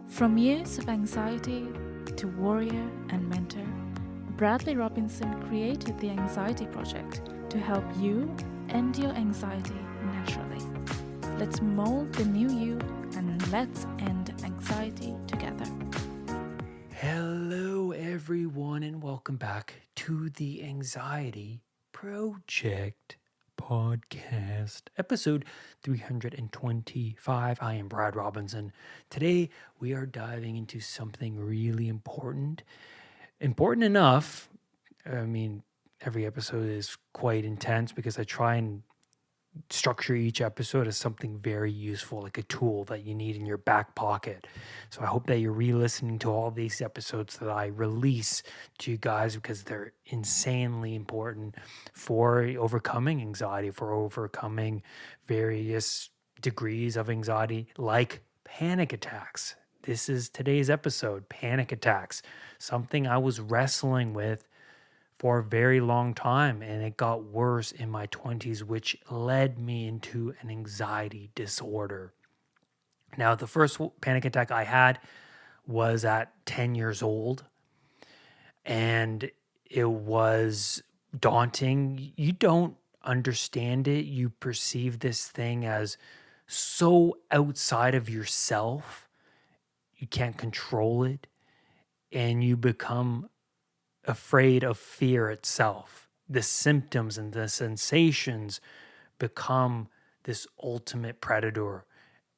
From years of anxiety to warrior and mentor, Bradley Robinson created the Anxiety Project to help you end your anxiety naturally. Let's mold the new you and let's end anxiety together. Hello, everyone, and welcome back to the Anxiety Project podcast, episode 325. I am Brad Robinson. Today, we are diving into something really important. Important enough, every episode is quite intense because I try and structure each episode as something very useful, like a tool that you need in your back pocket. So I hope that you're re-listening to all these episodes that I release to you guys because they're insanely important for overcoming anxiety, for overcoming various degrees of anxiety, like panic attacks. This is today's episode, panic attacks, something I was wrestling with for a very long time, and it got worse in my 20s, which led me into an anxiety disorder. Now, the first panic attack I had was at 10 years old, and it was daunting. You don't understand it. You perceive this thing as so outside of yourself, you can't control it, and you become afraid of fear itself. The symptoms and the sensations become this ultimate predator.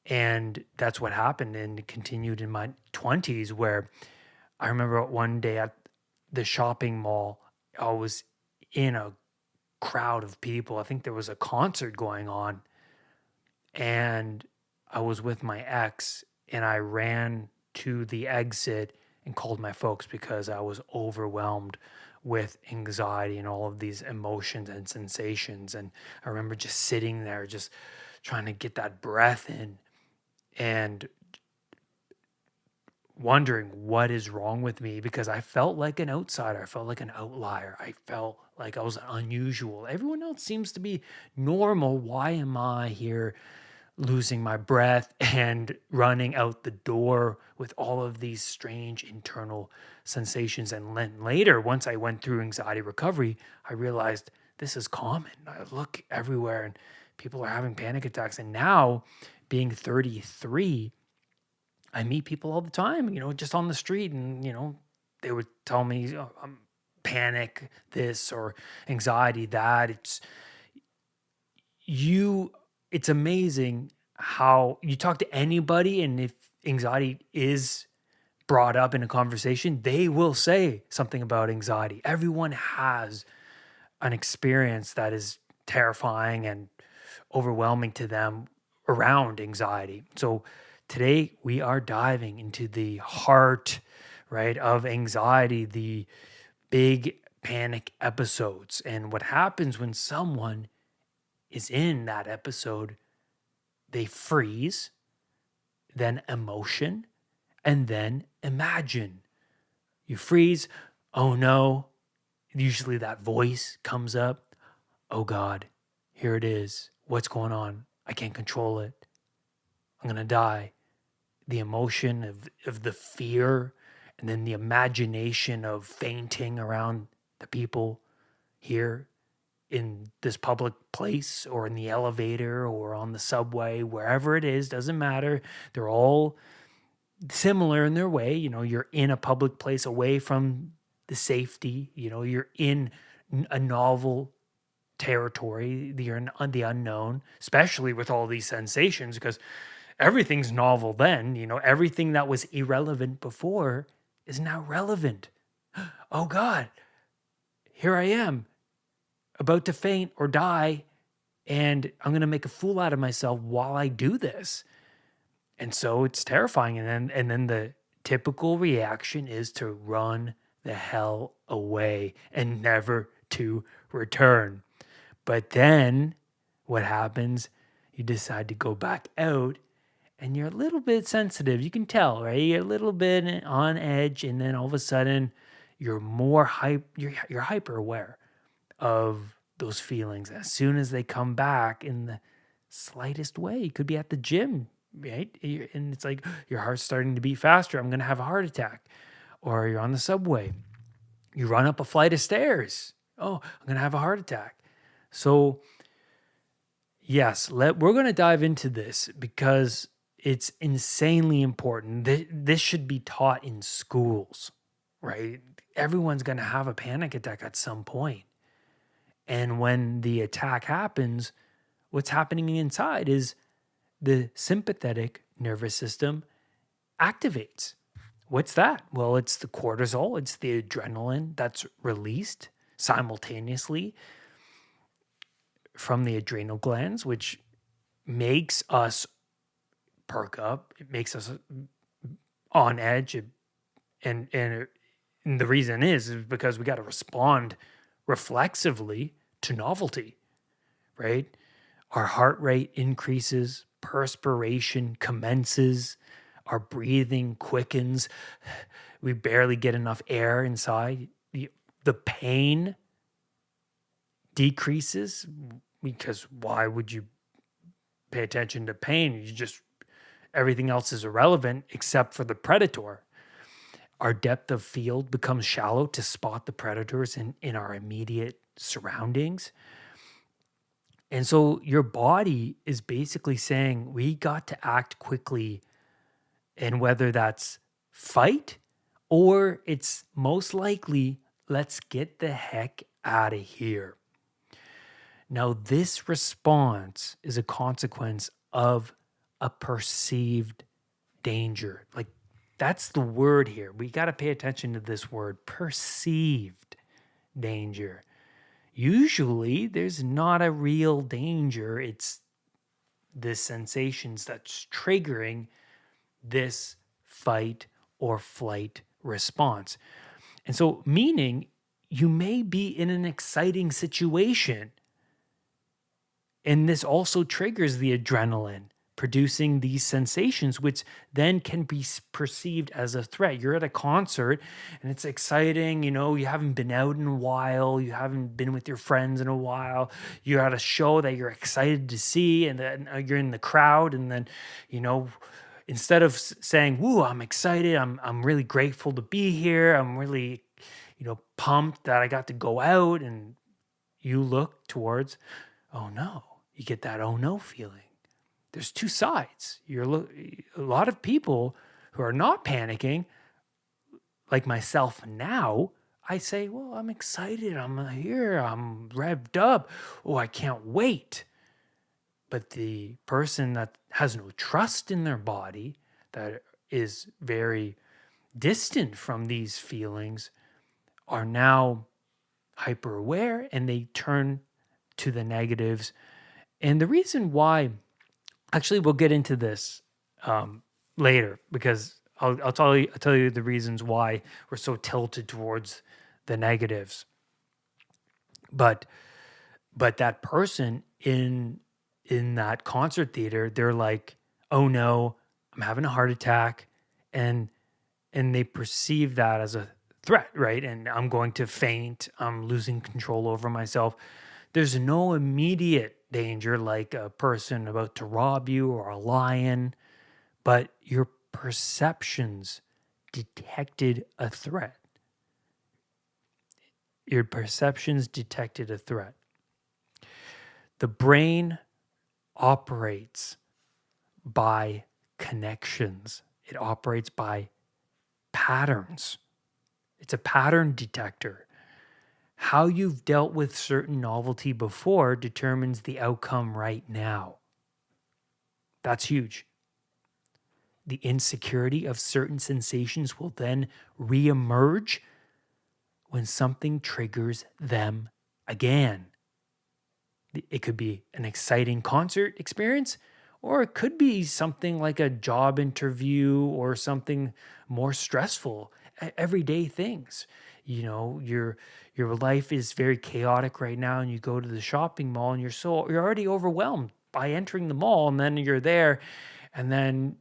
And that's what happened and continued in my 20s, where I remember one day at the shopping mall, I was in a crowd of people. I think there was a concert going on, and I was with my ex, and I ran to the exit and called my folks because I was overwhelmed with anxiety and all of these emotions and sensations. And I remember just sitting there, just trying to get that breath in and wondering what is wrong with me, because I felt like an outsider. I felt like an outlier. I felt like I was unusual. Everyone else seems to be normal. Why am I here losing my breath and running out the door with all of these strange internal sensations? And then later, once I went through anxiety recovery, I realized this is common. I look everywhere and people are having panic attacks. And now, being 33, I meet people all the time, just on the street, and, they would tell me, I'm panic this or anxiety that. It's amazing how you talk to anybody, and if anxiety is brought up in a conversation, they will say something about anxiety. Everyone has an experience that is terrifying and overwhelming to them around anxiety. So today we are diving into the heart, right, of anxiety, the big panic episodes, and what happens when someone is in that episode. They freeze, then emotion, and then imagine. You freeze, oh no. Usually that voice comes up. Oh God, here it is. What's going on? I can't control it. I'm going to die. The emotion of the fear, and then the imagination of fainting around the people here in this public place, or in the elevator, or on the subway, wherever it is, doesn't matter. They're all similar in their way. You're in a public place away from the safety. You're in a novel territory. You're in the unknown, especially with all these sensations, because everything's novel then. Everything that was irrelevant before is now relevant. Oh God, here I am, about to faint or die, and I'm going to make a fool out of myself while I do this. And so it's terrifying. And then the typical reaction is to run the hell away and never to return. But then what happens? You decide to go back out, and you're a little bit sensitive. You can tell, right? You're a little bit on edge, and then all of a sudden you're more you're hyper aware of those feelings as soon as they come back in the slightest way. You could be at the gym, right? And it's like your heart's starting to beat faster. I'm going to have a heart attack. Or you're on the subway, you run up a flight of stairs. Oh, I'm going to have a heart attack. So, yes, we're going to dive into this because it's insanely important. This should be taught in schools, right? Everyone's going to have a panic attack at some point. And when the attack happens, what's happening inside is the sympathetic nervous system activates. What's that? Well, it's the cortisol, it's the adrenaline that's released simultaneously from the adrenal glands, which makes us perk up. It makes us on edge. And the reason is because we got to respond reflexively to novelty, right? Our heart rate increases, perspiration commences, our breathing quickens. We barely get enough air inside. The pain decreases because why would you pay attention to pain? Everything else is irrelevant except for the predator. Our depth of field becomes shallow to spot the predators in our immediate surroundings. And so your body is basically saying, we got to act quickly. And whether that's fight or it's most likely, let's get the heck out of here. Now, this response is a consequence of a perceived danger. Like, that's the word here. We got to pay attention to this word, perceived danger. Usually, there's not a real danger. It's the sensations that's triggering this fight or flight response. And so, meaning you may be in an exciting situation. And this also triggers the adrenaline, producing these sensations, which then can be perceived as a threat. You're at a concert and it's exciting. You haven't been out in a while. You haven't been with your friends in a while. You're at a show that you're excited to see, and then you're in the crowd. And then, instead of saying, "Woo, I'm excited. I'm really grateful to be here. I'm really, pumped that I got to go out," and you look towards, "Oh no." You get that "oh no" feeling. There's two sides. A lot of people who are not panicking, like myself now, I say, "Well, I'm excited. I'm here. I'm revved up. Oh, I can't wait." But the person that has no trust in their body, that is very distant from these feelings, are now hyper aware and they turn to the negatives. And the reason why, actually, we'll get into this later, because I'll tell you the reasons why we're so tilted towards the negatives. But that person in that concert theater, they're like, "Oh no, I'm having a heart attack," and they perceive that as a threat, right? And I'm going to faint. I'm losing control over myself. There's no immediate danger like a person about to rob you or a lion, but your perceptions detected a threat. Your perceptions detected a threat. The brain operates by connections. It operates by patterns. It's a pattern detector. How you've dealt with certain novelty before determines the outcome right now. That's huge. The insecurity of certain sensations will then reemerge when something triggers them again. It could be an exciting concert experience, or it could be something like a job interview or something more stressful, everyday things. Your life is very chaotic right now, and you go to the shopping mall and you're already overwhelmed by entering the mall, and then you're there, and then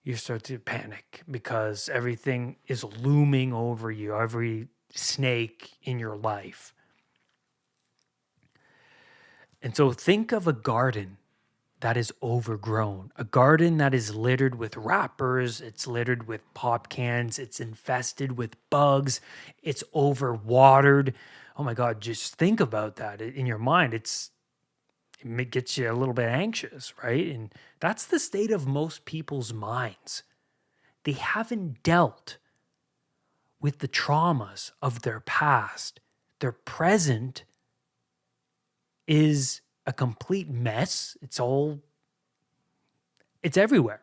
you start to panic because everything is looming over you, every snake in your life. And so think of a garden that is overgrown, a garden that is littered with wrappers, it's littered with pop cans, it's infested with bugs, it's overwatered. Oh my God, just think about that in your mind. It gets you a little bit anxious, right? And that's the state of most people's minds. They haven't dealt with the traumas of their past. Their present is a complete mess. It's everywhere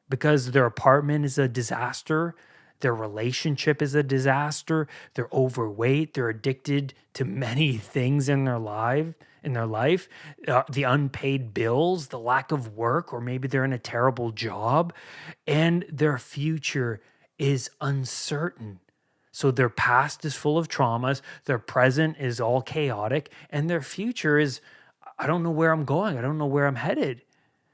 because their apartment is a disaster. Their relationship is a disaster. They're overweight. They're addicted to many things in their life. The unpaid bills, the lack of work, or maybe they're in a terrible job, and their future is uncertain. So their past is full of traumas, their present is all chaotic, and their future is, I don't know where I'm going, I don't know where I'm headed.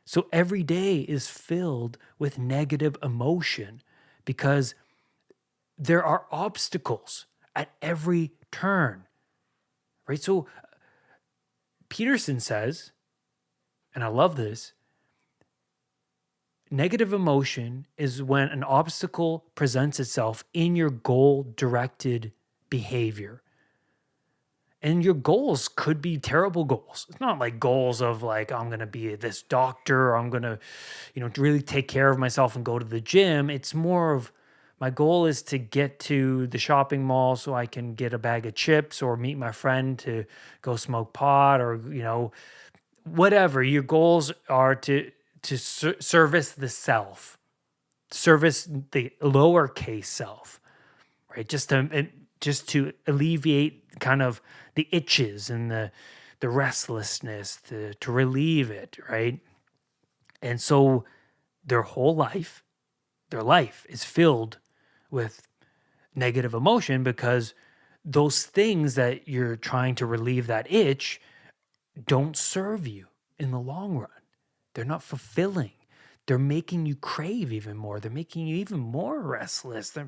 So every day is filled with negative emotion because there are obstacles at every turn, right? So Peterson says, and I love this, negative emotion is when an obstacle presents itself in your goal-directed behavior. And your goals could be terrible goals. It's not like goals of like, I'm going to be this doctor, or I'm going to, really take care of myself and go to the gym. It's more of my goal is to get to the shopping mall so I can get a bag of chips or meet my friend to go smoke pot, or, whatever. Your goals are to service the self, service the lowercase self, right? Just to alleviate kind of the itches and the restlessness, to relieve it, right? And so their whole life, their life is filled with negative emotion because those things that you're trying to relieve that itch don't serve you in the long run. They're not fulfilling. They're making you crave even more. They're making you even more restless.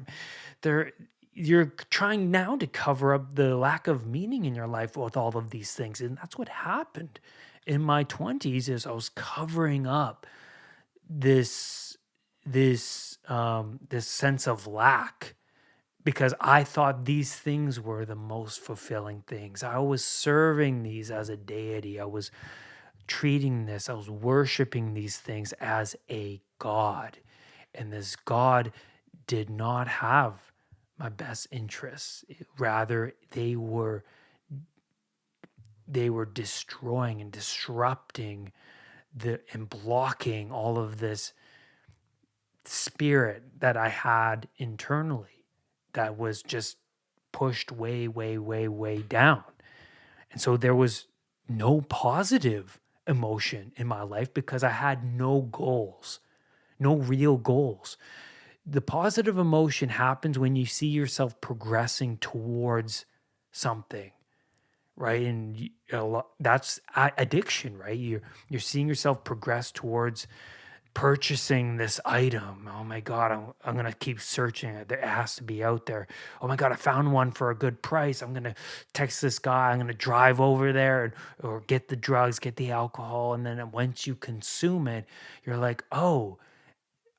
You're trying now to cover up the lack of meaning in your life with all of these things. And that's what happened in my 20s is I was covering up this sense of lack because I thought these things were the most fulfilling things. I was serving these as a deity. I was worshiping these things as a god. And this god did not have my best interests. Rather, they were destroying and disrupting and blocking all of this spirit that I had internally that was just pushed way, way, way, way down. And so there was no positive emotion in my life because I had no goals, no real goals. The positive emotion happens when you see yourself progressing towards something, right? And that's addiction, right? You're seeing yourself progress towards purchasing this item. Oh my God, I'm going to keep searching. It has to be out there. Oh my God, I found one for a good price. I'm going to text this guy. I'm going to drive over there or get the drugs, get the alcohol. And then once you consume it, you're like, oh,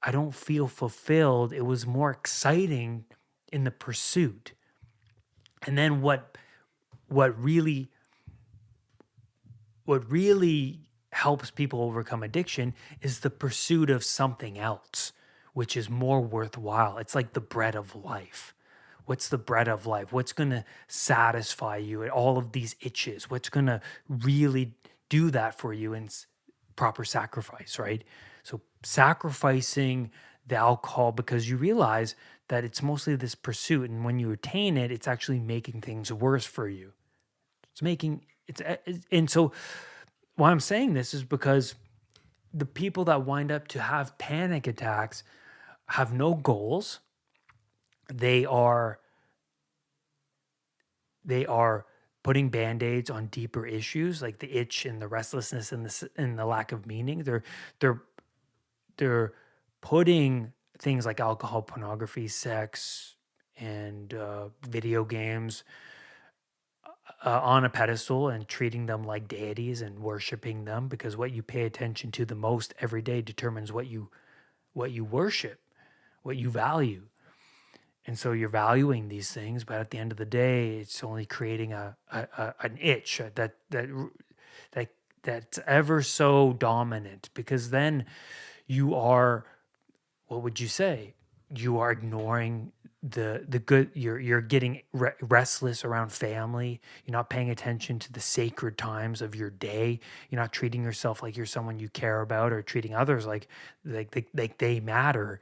I don't feel fulfilled. It was more exciting in the pursuit. And then what really helps people overcome addiction is the pursuit of something else, which is more worthwhile. It's like the bread of life. What's the bread of life? What's going to satisfy you at all of these itches? What's going to really do that for you in proper sacrifice, right? So sacrificing the alcohol because you realize that it's mostly this pursuit. And when you attain it, it's actually making things worse for you. And so why I'm saying this is because the people that wind up to have panic attacks have no goals. They are putting band-aids on deeper issues like the itch and the restlessness and the lack of meaning. They're putting things like alcohol, pornography, sex, and video games on a pedestal and treating them like deities and worshiping them, because what you pay attention to the most every day determines what you worship, what you value. And so you're valuing these things, but at the end of the day, it's only creating an itch that that's ever so dominant, because then you are, what would you say? You are ignoring the good. You're getting restless around family. You're not paying attention to the sacred times of your day. You're not treating yourself like you're someone you care about, or treating others like they matter.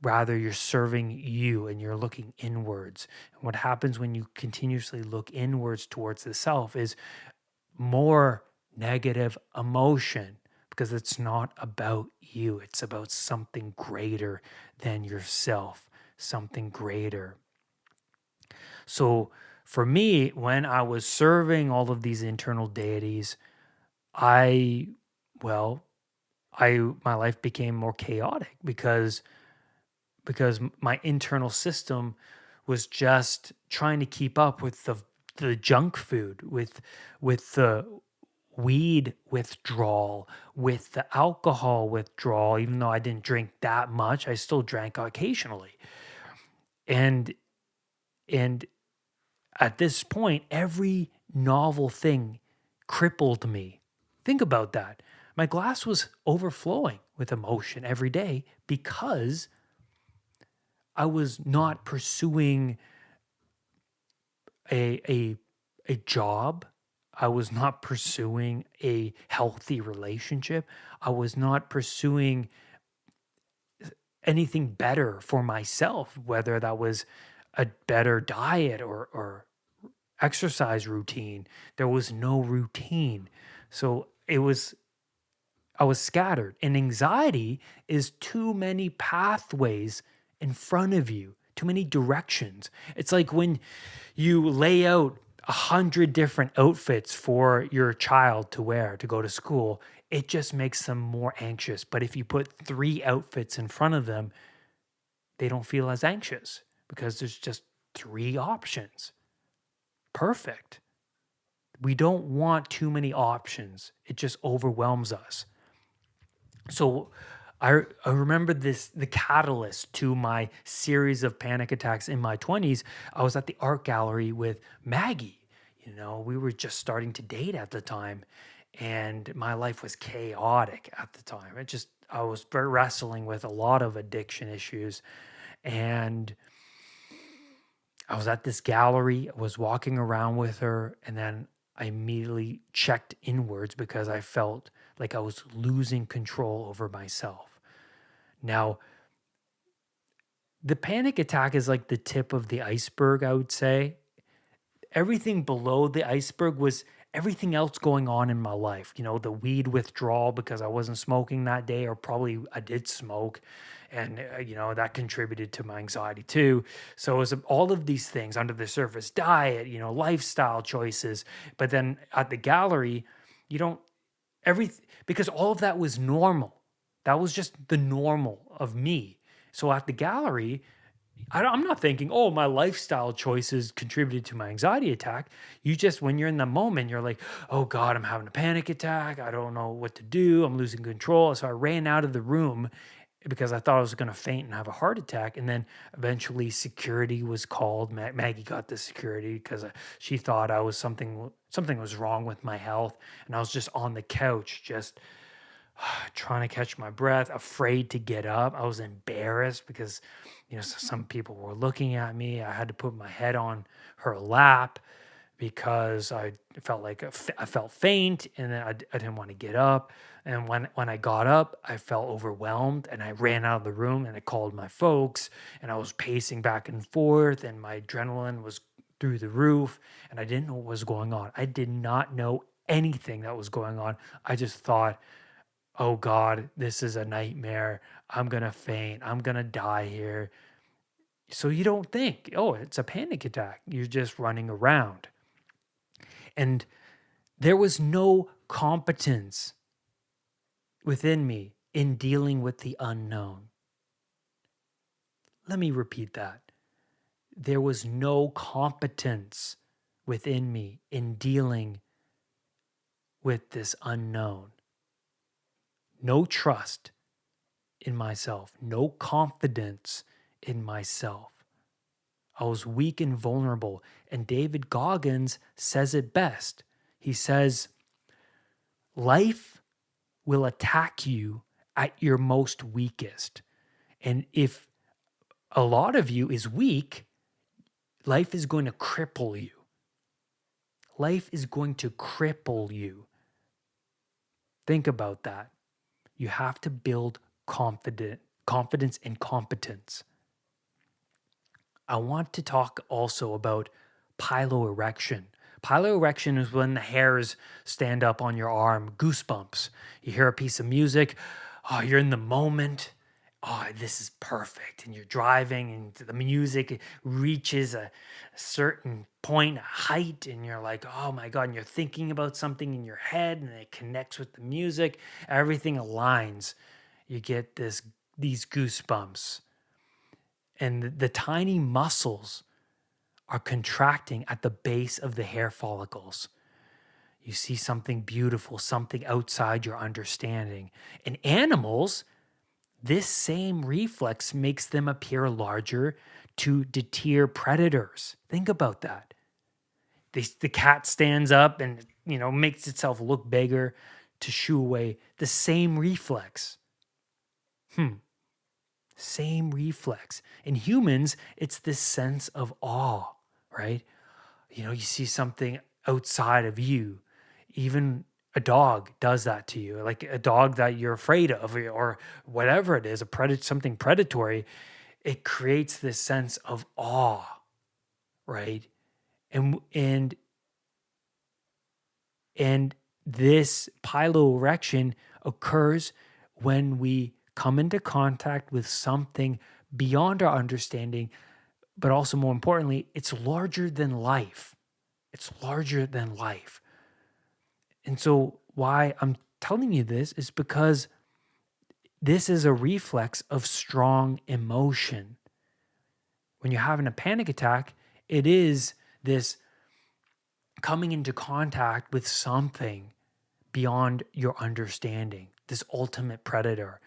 Rather, you're serving you and you're looking inwards. And what happens when you continuously look inwards towards the self is more negative emotion, because it's not about you. It's about something greater than yourself, something greater. So for me, when I was serving all of these internal deities, I, well, my life became more chaotic, because my internal system was just trying to keep up with the junk food, with the weed withdrawal, with the alcohol withdrawal. Even though I didn't drink that much, I still drank occasionally. And and at this point, every novel thing crippled me. Think about that. My glass was overflowing with emotion every day because I was not pursuing a a job. I was not pursuing a healthy relationship. I was not pursuing anything better for myself, whether that was a better diet or exercise routine. There was no routine. So I was scattered. And anxiety is too many pathways in front of you, too many directions. It's like when you lay out 100 different outfits for your child to wear to go to school, it just makes them more anxious. But if you put 3 outfits in front of them, they don't feel as anxious because there's just 3 options. Perfect. We don't want too many options. It just overwhelms us. So I remember the catalyst to my series of panic attacks in my 20s. I was at the art gallery with Maggie. We were just starting to date at the time, and my life was chaotic at the time. I was wrestling with a lot of addiction issues, and I was at this gallery, I was walking around with her, and then I immediately checked inwards because I felt like I was losing control over myself. Now, the panic attack is like the tip of the iceberg, I would say. Everything below the iceberg was everything else going on in my life. The weed withdrawal because I wasn't smoking that day, or probably I did smoke. And, that contributed to my anxiety too. So it was all of these things under the surface: diet, lifestyle choices. But then at the gallery, you don't, because all of that was normal. That was just the normal of me. So at the gallery, I'm not thinking, oh, my lifestyle choices contributed to my anxiety attack. When you're in the moment, you're like, oh God, I'm having a panic attack. I don't know what to do. I'm losing control. So I ran out of the room because I thought I was going to faint and have a heart attack. And then eventually security was called. Maggie got the security because she thought something was wrong with my health. And I was just on the couch, just trying to catch my breath, afraid to get up. I was embarrassed because, some people were looking at me. I had to put my head on her lap because I felt like I felt faint, and then I didn't want to get up. And when I got up, I felt overwhelmed, and I ran out of the room, and I called my folks, and I was pacing back and forth, and my adrenaline was through the roof, and I didn't know what was going on. I did not know anything that was going on. I just thought, oh God, this is a nightmare. I'm going to faint. I'm going to die here. So you don't think, oh, it's a panic attack. You're just running around. And there was no competence within me in dealing with the unknown. Let me repeat that. There was no competence within me in dealing with this unknown. No trust in myself, no confidence in myself. I was weak and vulnerable. And David Goggins says it best. He says, life will attack you at your most weakest. And if a lot of you is weak, life is going to cripple you. Life is going to cripple you. Think about that. You have to build confidence and competence. I want to talk also about piloerection. Piloerection is when the hairs stand up on your arm, goosebumps. You hear a piece of music, oh, you're in the moment. Oh, this is perfect. And you're driving and the music reaches a certain point, a height, and you're like, oh my God, and you're thinking about something in your head and it connects with the music. Everything aligns. You get these goosebumps. And the tiny muscles are contracting at the base of the hair follicles. You see something beautiful, something outside your understanding. In animals, this same reflex makes them appear larger to deter predators. Think about that. The cat stands up and makes itself look bigger to shoo away. The same reflex. Same reflex. In humans, it's this sense of awe, right? You see something outside of you. Even a dog does that to you, like a dog that you're afraid of or whatever it is, something predatory. It creates this sense of awe, right? And this piloerection occurs when we come into contact with something beyond our understanding, but also more importantly, it's larger than life. It's larger than life. And so why I'm telling you this is because this is a reflex of strong emotion. When you're having a panic attack, it is this coming into contact with something beyond your understanding, this ultimate predator.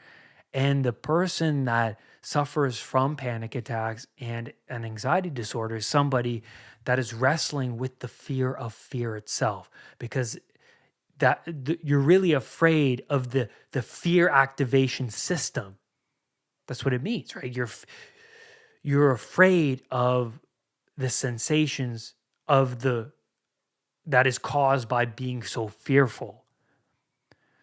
And the person that suffers from panic attacks and an anxiety disorder is somebody that is wrestling with the fear of fear itself, because you're really afraid of the fear activation system. That's what it means, right? You're afraid of the sensations of that is caused by being so fearful.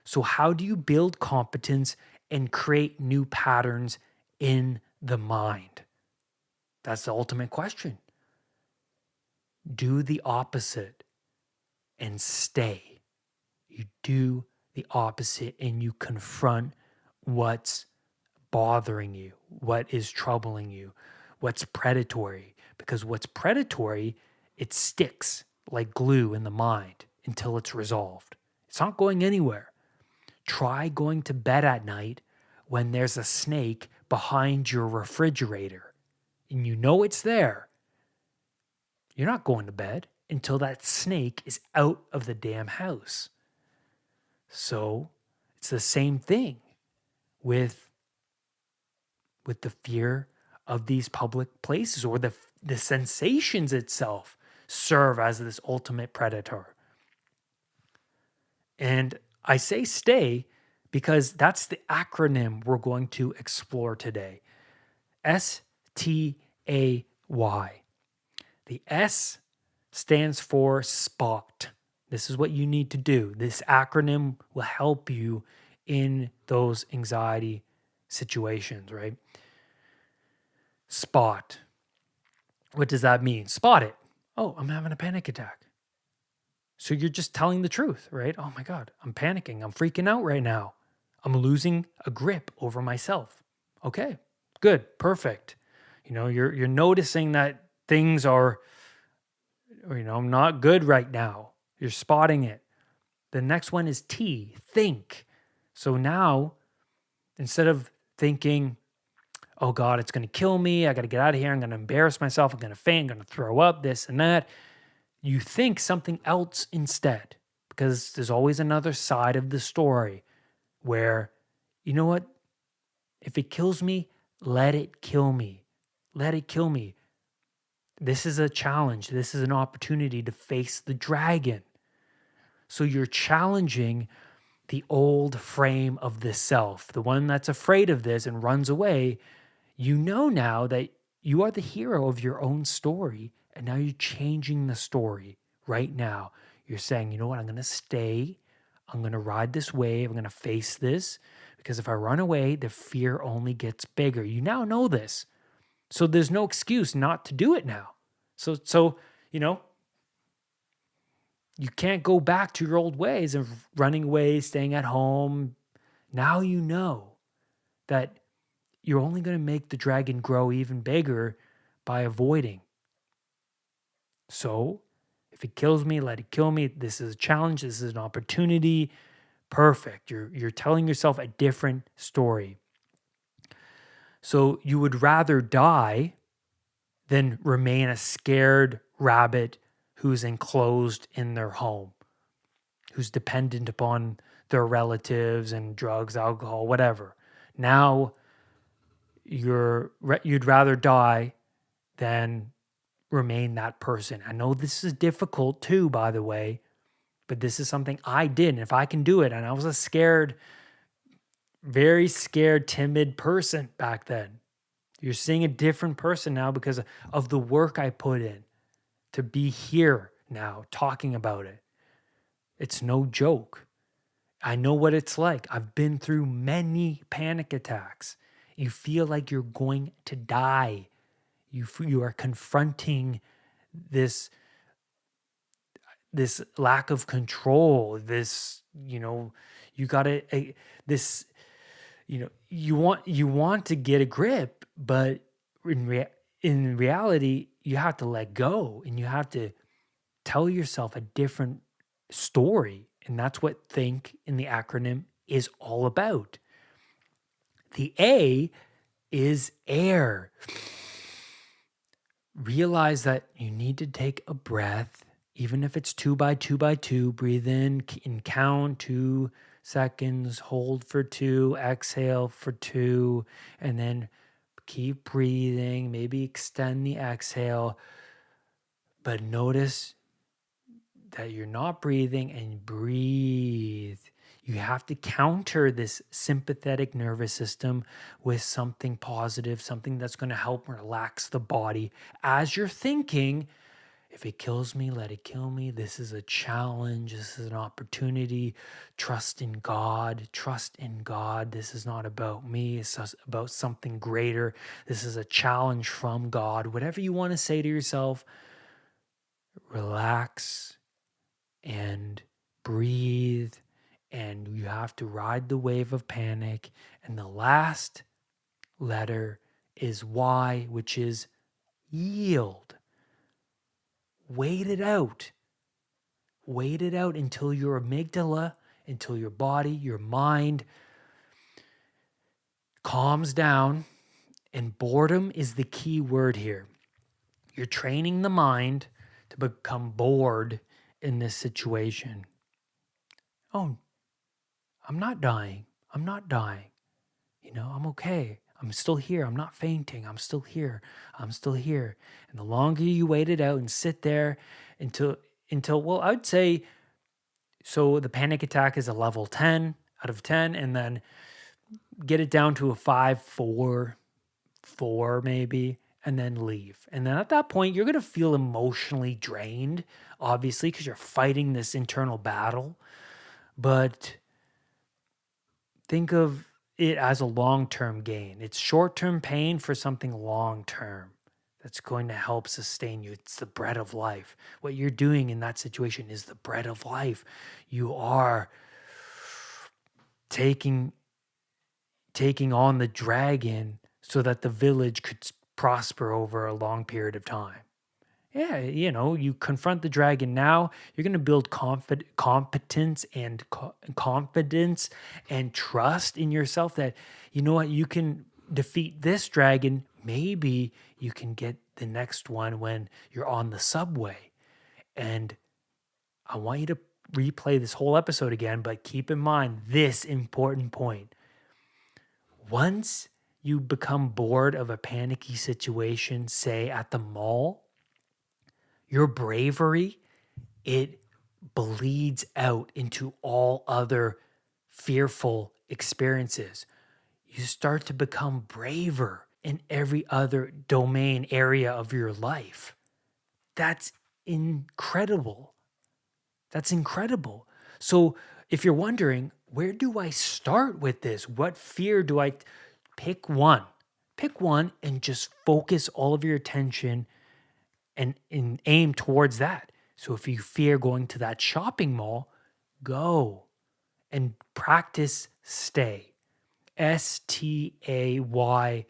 So how do you build competence and create new patterns in the mind? That's the ultimate question. Do the opposite and stay. You do the opposite and you confront what's bothering you, what is troubling you, what's predatory. Because what's predatory, it sticks like glue in the mind until it's resolved. It's not going anywhere. Try going to bed at night when there's a snake behind your refrigerator and you know it's there. You're not going to bed until that snake is out of the damn house. So it's the same thing with the fear of these public places, or the sensations itself serve as this ultimate predator. And I say stay because that's the acronym we're going to explore today. STAY. The S stands for spot. This is what you need to do. This acronym will help you in those anxiety situations, right? Spot. What does that mean? Spot it. Oh, I'm having a panic attack. So you're just telling the truth, right? Oh my God, I'm panicking. I'm freaking out right now. I'm losing a grip over myself. Okay, good, perfect. You're noticing that things are, not good right now. You're spotting it. The next one is T, think. So now, instead of thinking, oh God, it's going to kill me, I got to get out of here, I'm going to embarrass myself, I'm going to faint, I'm going to throw up, this and that, you think something else instead, because there's always another side of the story where, you know what? If it kills me, let it kill me. Let it kill me. This is a challenge. This is an opportunity to face the dragon. So you're challenging the old frame of the self, the one that's afraid of this and runs away. You know now that you are the hero of your own story, and now you're changing the story right now. You're saying, you know what, I'm going to stay. I'm going to ride this wave. I'm going to face this, because if I run away, the fear only gets bigger. You now know this. So there's no excuse not to do it now. So you know, you can't go back to your old ways of running away, staying at home. Now you know that you're only going to make the dragon grow even bigger by avoiding. So if it kills me, let it kill me. This is a challenge. This is an opportunity. Perfect. You're telling yourself a different story. So you would rather die than remain a scared rabbit who's enclosed in their home, who's dependent upon their relatives and drugs, alcohol, whatever. Now you'd rather die than remain that person. I know this is difficult too, by the way, but this is something I did. And if I can do it, and I was a scared, very scared, timid person back then. You're seeing a different person now because of the work I put in to be here now talking about it. It's no joke. I know what it's like. I've been through many panic attacks. You feel like you're going to die. You are confronting this lack of control, this, you got to this, you want to get a grip, but in reality, you have to let go, and you have to tell yourself a different story. And that's what think in the acronym is all about. The A is air. Realize that you need to take a breath, even if it's 2 by 2 by 2. Breathe in and count 2 seconds, hold for 2, exhale for 2, and then keep breathing. Maybe extend the exhale, but notice that you're not breathing, and breathe. You have to counter this sympathetic nervous system with something positive, something that's going to help relax the body as you're thinking, if it kills me, let it kill me. This is a challenge. This is an opportunity. Trust in God. Trust in God. This is not about me. It's about something greater. This is a challenge from God. Whatever you want to say to yourself, relax and breathe, and you have to ride the wave of panic. And the last letter is Y, which is yield. Wait it out. Wait it out until your amygdala, until your body, your mind calms down. And boredom is the key word here. You're training the mind to become bored in this situation. Oh, I'm not dying. I'm not dying. I'm okay. I'm still here. I'm not fainting. I'm still here. I'm still here. And the longer you wait it out and sit there until well, I'd say, so the panic attack is a level 10 out of 10, and then get it down to a 5, 4 maybe, and then leave. And then at that point, you're going to feel emotionally drained, obviously, because you're fighting this internal battle. But think of it as a long-term gain. It's short-term pain for something long-term that's going to help sustain you. It's the bread of life. What you're doing in that situation is the bread of life. You are taking on the dragon so that the village could prosper over a long period of time. Yeah, you confront the dragon now. You're going to build competence and confidence and trust in yourself that, you know what, you can defeat this dragon. Maybe you can get the next one when you're on the subway. And I want you to replay this whole episode again, but keep in mind this important point. Once you become bored of a panicky situation, say at the mall, your bravery, it bleeds out into all other fearful experiences. You start to become braver in every other domain area of your life. That's incredible. That's incredible. So if you're wondering, where do I start with this? What fear do I pick one? Pick one and just focus all of your attention and aim towards that. So if you fear going to that shopping mall, go and practice stay. STAY.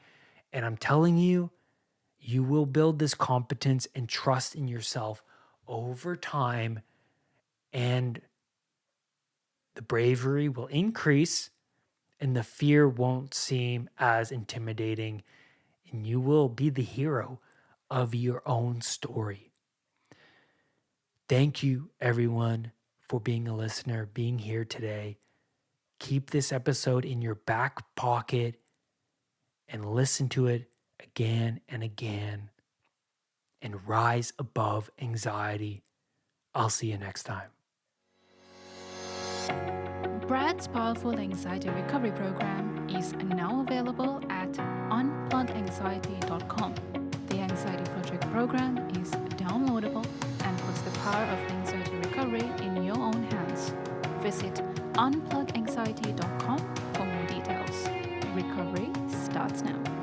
And I'm telling you, you will build this competence and trust in yourself over time, and the bravery will increase and the fear won't seem as intimidating, and you will be the hero of your own story. Thank you, everyone, for being a listener, being here today. Keep this episode in your back pocket and listen to it again and again and rise above anxiety. I'll see you next time. Brad's Powerful Anxiety Recovery Program is now available at unpluganxiety.com. The Anxiety Project program is downloadable and puts the power of anxiety recovery in your own hands. Visit unpluganxiety.com for more details. Recovery starts now.